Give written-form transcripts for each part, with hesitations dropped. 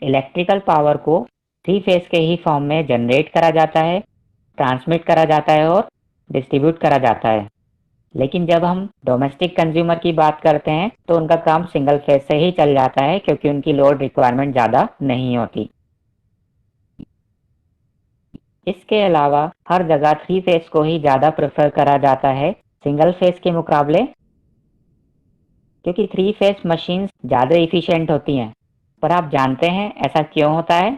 Electrical power को three phase के ही form में जनरेट करा जाता है, ट्रांसमिट करा जाता है और डिस्ट्रीब्यूट करा जाता है। लेकिन जब हम डोमेस्टिक कंज्यूमर की बात करते हैं तो उनका काम सिंगल फेज से ही चल जाता है, क्योंकि उनकी लोड रिक्वायरमेंट ज़्यादा नहीं होती। इसके अलावा हर जगह थ्री फेज को ही ज़्यादा प्रेफर करा जाता है सिंगल फेज के मुकाबले, क्योंकि थ्री फेज मशीन्स ज़्यादा इफ़िशिएंट होती हैं। पर आप जानते हैं ऐसा क्यों होता है?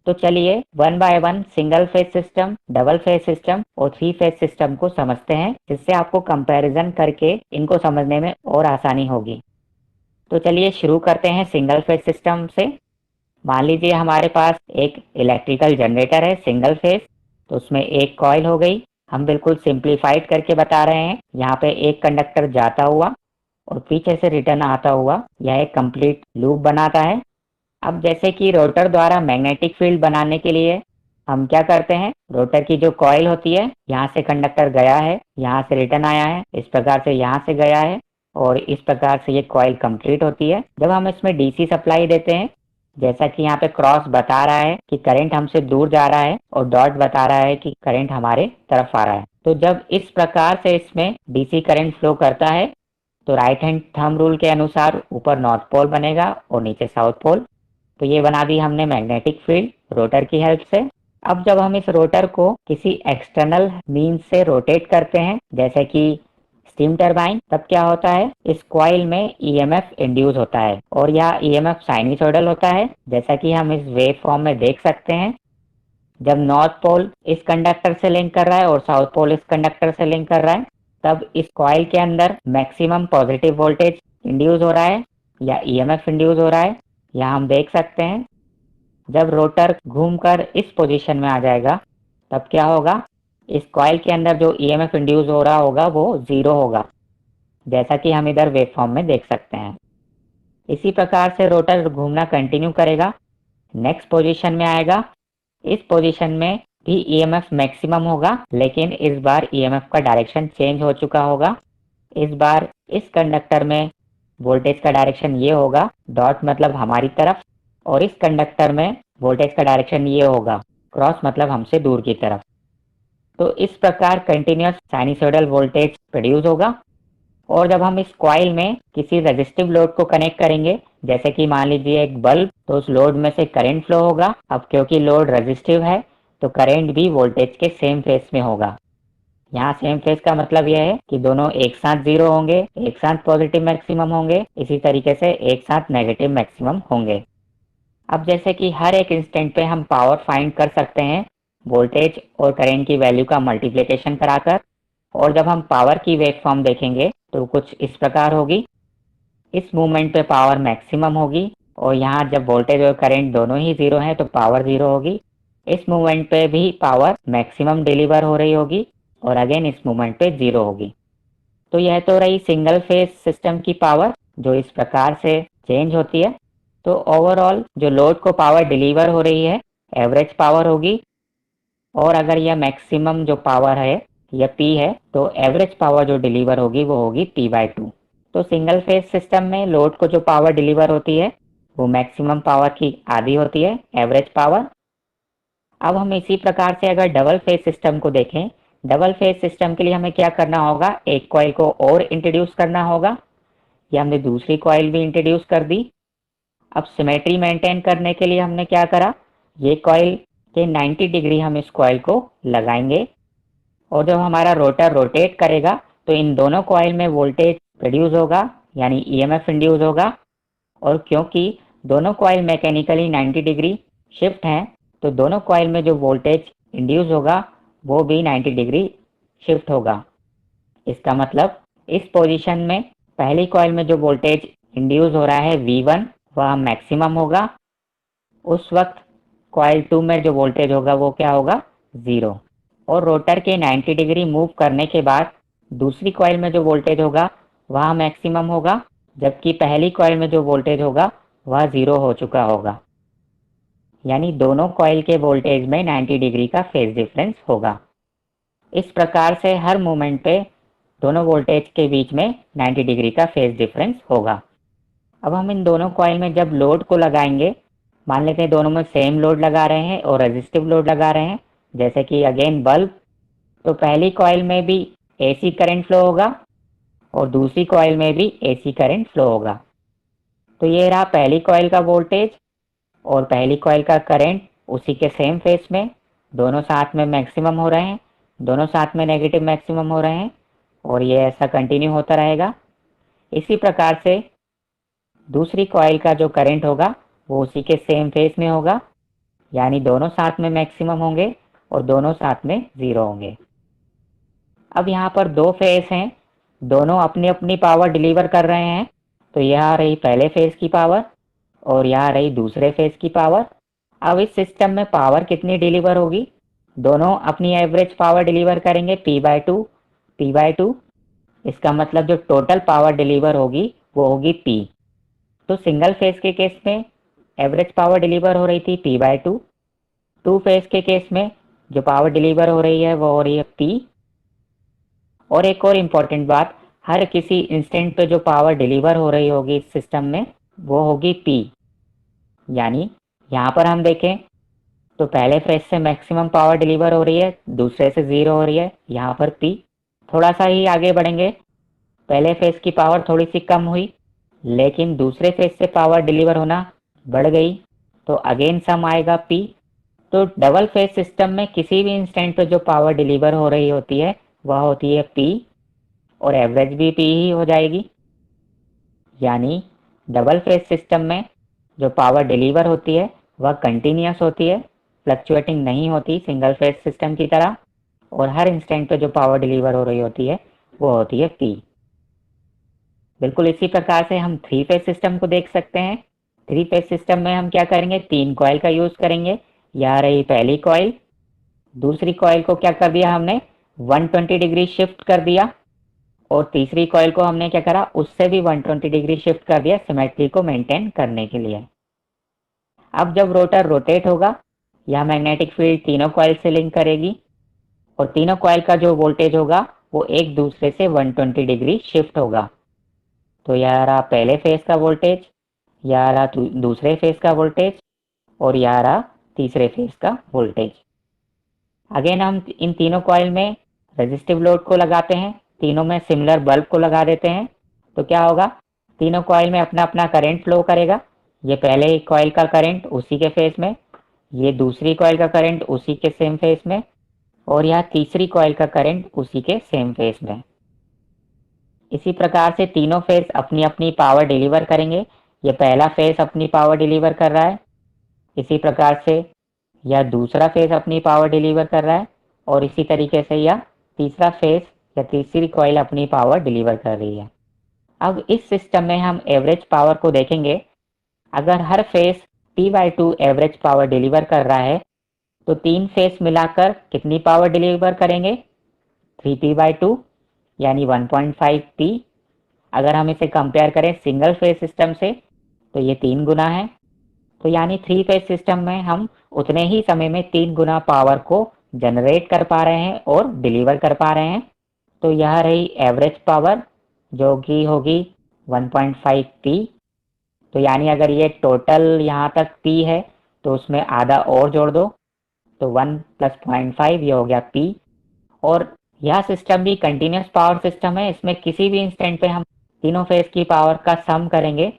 तो चलिए one by one single phase system, double phase system और थ्री फेज सिस्टम को समझते हैं, जिससे आपको कंपैरिजन करके इनको समझने में और आसानी होगी। तो चलिए शुरू करते हैं सिंगल फेज सिस्टम से। मान लीजिए हमारे पास एक इलेक्ट्रिकल जनरेटर है सिंगल फेज, तो उसमें एक कॉइल हो गई। हम बिल्कुल सिंप्लीफाइड करके बता रहे हैं। यहाँ पे एक कंडक्टर जाता हुआ और पीछे से रिटर्न आता हुआ यह एक कंप्लीट लूप बनाता है। अब जैसे कि रोटर द्वारा मैग्नेटिक फील्ड बनाने के लिए हम क्या करते हैं, रोटर की जो कॉइल होती है, यहाँ से कंडक्टर गया है, यहाँ से रिटर्न आया है, इस प्रकार से यहाँ से गया है और इस प्रकार से ये कॉइल कंप्लीट होती है। जब हम इसमें डीसी सप्लाई देते हैं, जैसा कि यहाँ पे क्रॉस बता रहा है कि करंट हमसे दूर जा रहा है और डॉट बता रहा है कि करंट हमारे तरफ आ रहा है, तो जब इस प्रकार से इसमें डीसी करंट फ्लो करता है तो राइट हैंड थंब रूल के अनुसार ऊपर नॉर्थ पोल बनेगा और नीचे साउथ पोल। तो ये बना दी हमने मैग्नेटिक फील्ड रोटर की हेल्प से। अब जब हम इस रोटर को किसी एक्सटर्नल मीन्स से रोटेट करते हैं, जैसे कि स्टीम टरबाइन, तब क्या होता है, इस कॉइल में ईएमएफ इंड्यूस होता है और यह ईएमएफ साइनसोइडल होता है, जैसा कि हम इस वेव फॉर्म में देख सकते हैं। जब नॉर्थ पोल इस कंडक्टर से लिंक कर रहा है और साउथ पोल इस कंडक्टर से लिंक कर रहा है, तब इस कॉइल के अंदर मैक्सिमम पॉजिटिव वोल्टेज इंड्यूस हो रहा है या ईएमएफ इंड्यूस हो रहा है, यह हम देख सकते हैं। जब रोटर घूमकर इस पोजीशन में आ जाएगा तब क्या होगा, इस कॉइल के अंदर जो ईएमएफ इंड्यूस हो रहा होगा वो जीरो होगा, जैसा कि हम इधर वेव फॉर्म में देख सकते हैं। इसी प्रकार से रोटर घूमना कंटिन्यू करेगा, नेक्स्ट पोजीशन में आएगा। इस पोजीशन में भी ईएमएफ मैक्सिमम होगा, लेकिन इस बार ईएमएफ का डायरेक्शन चेंज हो चुका होगा। इस बार इस कंडक्टर में वोल्टेज का डायरेक्शन ये होगा, डॉट मतलब हमारी तरफ, और इस कंडक्टर में वोल्टेज का डायरेक्शन ये होगा, क्रॉस मतलब हमसे दूर की तरफ। तो इस प्रकार कंटिन्यूअस साइनसोइडल वोल्टेज प्रोड्यूस होगा। और जब हम इस कॉइल में किसी रेजिस्टिव लोड को कनेक्ट करेंगे, जैसे कि मान लीजिए एक बल्ब, तो उस लोड में से करंट फ्लो होगा। अब क्योंकि लोड रेजिस्टिव है तो करंट भी वोल्टेज के सेम फेज में होगा। यहाँ सेम फेज का मतलब यह है कि दोनों एक साथ जीरो होंगे, एक साथ पॉजिटिव मैक्सिमम होंगे, इसी तरीके से एक साथ नेगेटिव मैक्सिमम होंगे। अब जैसे कि हर एक इंस्टेंट पे हम पावर फाइंड कर सकते हैं वोल्टेज और करंट की वैल्यू का मल्टीप्लिकेशन कराकर, और जब हम पावर की वेव फॉर्म देखेंगे तो कुछ इस प्रकार होगी। इस मूवमेंट पे पावर मैक्सिमम होगी और यहाँ जब वोल्टेज और करंट दोनों ही जीरो हैं तो पावर जीरो होगी। इस मूवमेंट पे भी पावर मैक्सिमम डिलीवर हो रही होगी और अगेन इस मूवमेंट पे जीरो होगी। तो यह तो रही सिंगल फेज सिस्टम की पावर, जो इस प्रकार से चेंज होती है। तो ओवरऑल जो लोड को पावर डिलीवर हो रही है एवरेज पावर होगी, और अगर यह मैक्सिमम जो पावर है यह P है तो एवरेज पावर जो डिलीवर होगी वो होगी P/2। तो सिंगल फेज सिस्टम में लोड को जो पावर डिलीवर होती है वो मैक्सिमम पावर की आधी होती है, एवरेज पावर। अब हम इसी प्रकार से अगर डबल फेज सिस्टम को देखें, डबल फेज सिस्टम के लिए हमें क्या करना होगा, एक कॉइल को और इंट्रोड्यूस करना होगा, या हमने दूसरी कॉइल भी इंट्रोड्यूस कर दी। अब सिमेट्री मेंटेन करने के लिए हमने क्या करा, ये कॉइल के 90 डिग्री हम इस कॉइल को लगाएंगे, और जब हमारा रोटर रोटेट करेगा तो इन दोनों कॉइल में वोल्टेज प्रोड्यूस होगा, यानी ईएमएफ इंड्यूस होगा। और क्योंकि दोनों कॉइल मैकेनिकली 90 डिग्री शिफ्ट हैं, तो दोनों कॉइल में जो वोल्टेज इंड्यूस होगा वो भी 90 डिग्री शिफ्ट होगा। इसका मतलब इस पोजीशन में पहली कॉइल में जो वोल्टेज इंड्यूस हो रहा है V1 वह मैक्सिमम होगा। उस वक्त कॉइल 2 में जो वोल्टेज होगा वो क्या होगा, जीरो। और रोटर के 90 डिग्री मूव करने के बाद दूसरी कॉइल में जो वोल्टेज होगा वह मैक्सिमम होगा, जबकि पहली कॉइल में जो वोल्टेज होगा वह जीरो हो चुका होगा। यानी दोनों कॉइल के वोल्टेज में 90 डिग्री का फेज डिफरेंस होगा। इस प्रकार से हर मोमेंट पे दोनों वोल्टेज के बीच में 90 डिग्री का फेज डिफरेंस होगा। अब हम इन दोनों कॉइल में जब लोड को लगाएंगे मान लेते हैं दोनों में सेम लोड लगा रहे हैं और रेजिस्टिव लोड लगा रहे हैं, जैसे कि अगेन बल्ब। तो पहली कॉइल में भी एसी करंट फ्लो होगा और दूसरी कॉइल में भी एसी करंट फ्लो होगा। तो ये रहा पहली कॉइल का वोल्टेज और पहली कॉइल का करंट उसी के सेम फेस में, दोनों साथ में मैक्सिमम हो रहे हैं, दोनों साथ में नेगेटिव मैक्सिमम हो रहे हैं और ये ऐसा कंटिन्यू होता रहेगा। इसी प्रकार से दूसरी कॉइल का जो करंट होगा वो उसी के सेम फेस में होगा, यानी दोनों साथ में मैक्सिमम होंगे और दोनों साथ में जीरो होंगे। अब यहाँ पर दो फेस हैं, दोनों अपनी अपनी पावर डिलीवर कर रहे हैं। तो यह आ रही पहले फेस की पावर और यह आ रही दूसरे फेस की पावर। अब इस सिस्टम में पावर कितनी डिलीवर होगी? दोनों अपनी एवरेज पावर डिलीवर करेंगे P/2। इसका मतलब जो टोटल पावर डिलीवर होगी वो होगी P। तो सिंगल फेस के केस में एवरेज पावर डिलीवर हो रही थी P/2। टू फेस के केस में जो पावर डिलीवर हो रही है वो हो रही है P। और एक और इम्पॉर्टेंट बात, हर किसी इंस्टेंट पे जो पावर डिलीवर हो रही होगी इस सिस्टम में वो होगी P। यानी यहाँ पर हम देखें तो पहले फेज से मैक्सिमम पावर डिलीवर हो रही है, दूसरे से जीरो हो रही है, यहाँ पर P। थोड़ा सा ही आगे बढ़ेंगे, पहले फेज की पावर थोड़ी सी कम हुई लेकिन दूसरे फेज से पावर डिलीवर होना बढ़ गई, तो अगेन सम आएगा P। तो डबल फेज सिस्टम में किसी भी इंस्टेंट पे जो पावर डिलीवर हो रही होती है वह होती है P और एवरेज भी P ही हो जाएगी। यानी डबल फेज सिस्टम में जो पावर डिलीवर होती है वह कंटिन्यूस होती है, फ्लक्चुएटिंग नहीं होती सिंगल फेज सिस्टम की तरह, और हर इंस्टेंट पे जो पावर डिलीवर हो रही होती है वो होती है P। बिल्कुल इसी प्रकार से हम थ्री फेज सिस्टम को देख सकते हैं। थ्री फेज सिस्टम में हम क्या करेंगे, तीन कॉइल का यूज करेंगे। यह रही पहली कॉइल, दूसरी कॉइल को क्या कर दिया हमने, 120 डिग्री शिफ्ट कर दिया और तीसरी कॉइल को हमने क्या करा, उससे भी 120 डिग्री शिफ्ट कर दिया सिमेट्री को मेंटेन करने के लिए। अब जब रोटर रोटेट होगा यह मैग्नेटिक फील्ड तीनों कॉइल से लिंक करेगी और तीनों कॉइल का जो वोल्टेज होगा वो एक दूसरे से 120 डिग्री शिफ्ट होगा। तो यह रहा पहले फेज का वोल्टेज, यह रहा दूसरे फेज का वोल्टेज और यह रहा तीसरे फेज का वोल्टेज। अगेन हम इन तीनों कॉइल में रेजिस्टिव लोड को लगाते हैं, तीनों में सिमिलर बल्ब को लगा देते हैं। तो क्या होगा, तीनों कॉइल में अपना अपना करंट फ्लो करेगा। ये पहले कॉइल का करंट उसी के फेज में, ये दूसरी कॉइल का करंट उसी के सेम फेज में और यह तीसरी कॉइल का करंट उसी के सेम फेज में। इसी प्रकार से तीनों फेज अपनी अपनी पावर डिलीवर करेंगे। ये पहला फेज अपनी पावर डिलीवर कर रहा है, इसी प्रकार से यह दूसरा फेज अपनी पावर डिलीवर कर रहा है और इसी तरीके से यह तीसरा फेज या तीसरी कॉइल अपनी पावर डिलीवर कर रही है। अब इस सिस्टम में हम एवरेज पावर को देखेंगे। अगर हर phase P/2 average power deliver कर रहा है तो तीन फेज मिलाकर कितनी पावर डिलीवर करेंगे, 3P/2 यानी 1.5P। अगर हम इसे कंपेयर करें सिंगल फेज सिस्टम से तो ये 3 गुना है। तो यानी थ्री फेज सिस्टम में हम उतने ही समय में 3 गुना पावर को जनरेट कर पा रहे हैं और डिलीवर कर पा रहे हैं। तो यह रही एवरेज पावर जो कि होगी 1.5P। तो यानी अगर ये टोटल यहाँ तक P है तो उसमें आधा और जोड़ दो तो 1 + 0.5 ये हो गया P। और यह सिस्टम भी कंटिन्यूस पावर सिस्टम है, इसमें किसी भी इंस्टेंट पे हम तीनों फेज की पावर का सम करेंगे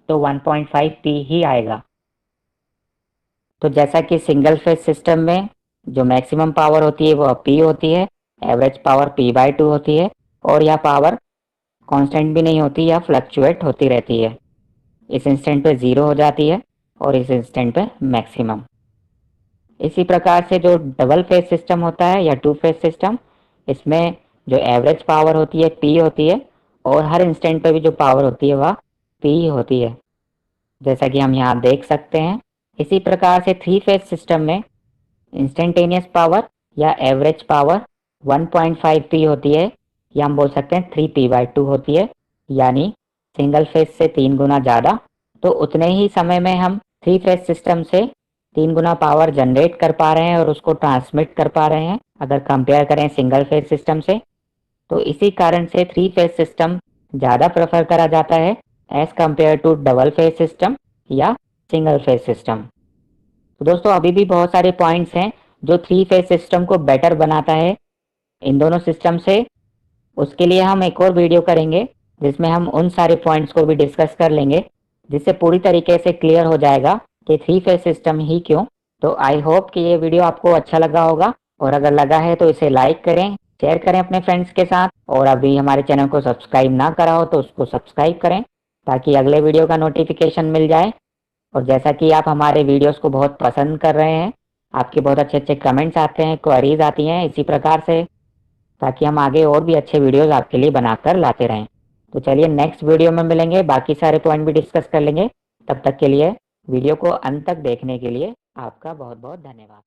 तो 1.5P ही आएगा। तो जैसा कि सिंगल फेज सिस्टम में जो मैक्सिमम पावर होती है वो P होती है, एवरेज पावर P/2 होती है और यह पावर कांस्टेंट भी नहीं होती, यह फ्लक्चुएट होती रहती है। इस इंस्टेंट पे जीरो हो जाती है और इस इंस्टेंट पे मैक्सिमम। इसी प्रकार से जो डबल फेज सिस्टम होता है या टू फेज सिस्टम, इसमें जो एवरेज पावर होती है P होती है और हर इंस्टेंट पे भी जो पावर होती है वह P होती है, जैसा कि हम यहाँ देख सकते हैं। इसी प्रकार से थ्री फेज सिस्टम में इंस्टेंटेनियस पावर या एवरेज पावर 1.5P होती है या हम बोल सकते हैं 3P/2 होती है, यानी सिंगल फेज से 3 गुना ज़्यादा। तो उतने ही समय में हम थ्री फेज सिस्टम से 3 गुना पावर जनरेट कर पा रहे हैं और उसको ट्रांसमिट कर पा रहे हैं अगर कंपेयर करें सिंगल फेज सिस्टम से। तो इसी कारण से थ्री फेज सिस्टम ज़्यादा प्रेफर करा जाता है as compared to double phase system या सिंगल फेज सिस्टम। तो दोस्तों अभी भी बहुत सारे पॉइंट्स हैं जो 3 फेज सिस्टम को बेटर बनाता है इन दोनों सिस्टम से। उसके लिए हम एक और वीडियो करेंगे जिसमें हम उन सारे पॉइंट्स को भी डिस्कस कर लेंगे, जिससे पूरी तरीके से क्लियर हो जाएगा कि 3 फेज सिस्टम ही क्यों। तो आई होप कि ये वीडियो आपको अच्छा लगा होगा, और अगर लगा है तो इसे लाइक करें, शेयर करें अपने फ्रेंड्स के साथ, और अभी हमारे चैनल को सब्सक्राइब ना करा हो तो उसको सब्सक्राइब करें ताकि अगले वीडियो का नोटिफिकेशन मिल जाए। और जैसा कि आप हमारे वीडियोस को बहुत पसंद कर रहे हैं, आपके बहुत अच्छे अच्छे कमेंट्स आते हैं, क्वेरीज आती हैं इसी प्रकार से, ताकि हम आगे और भी अच्छे वीडियोस आपके लिए बनाकर लाते रहें। तो चलिए नेक्स्ट वीडियो में मिलेंगे, बाकी सारे पॉइंट भी डिस्कस कर लेंगे। तब तक के लिए वीडियो को अंत तक देखने के लिए आपका बहुत बहुत धन्यवाद।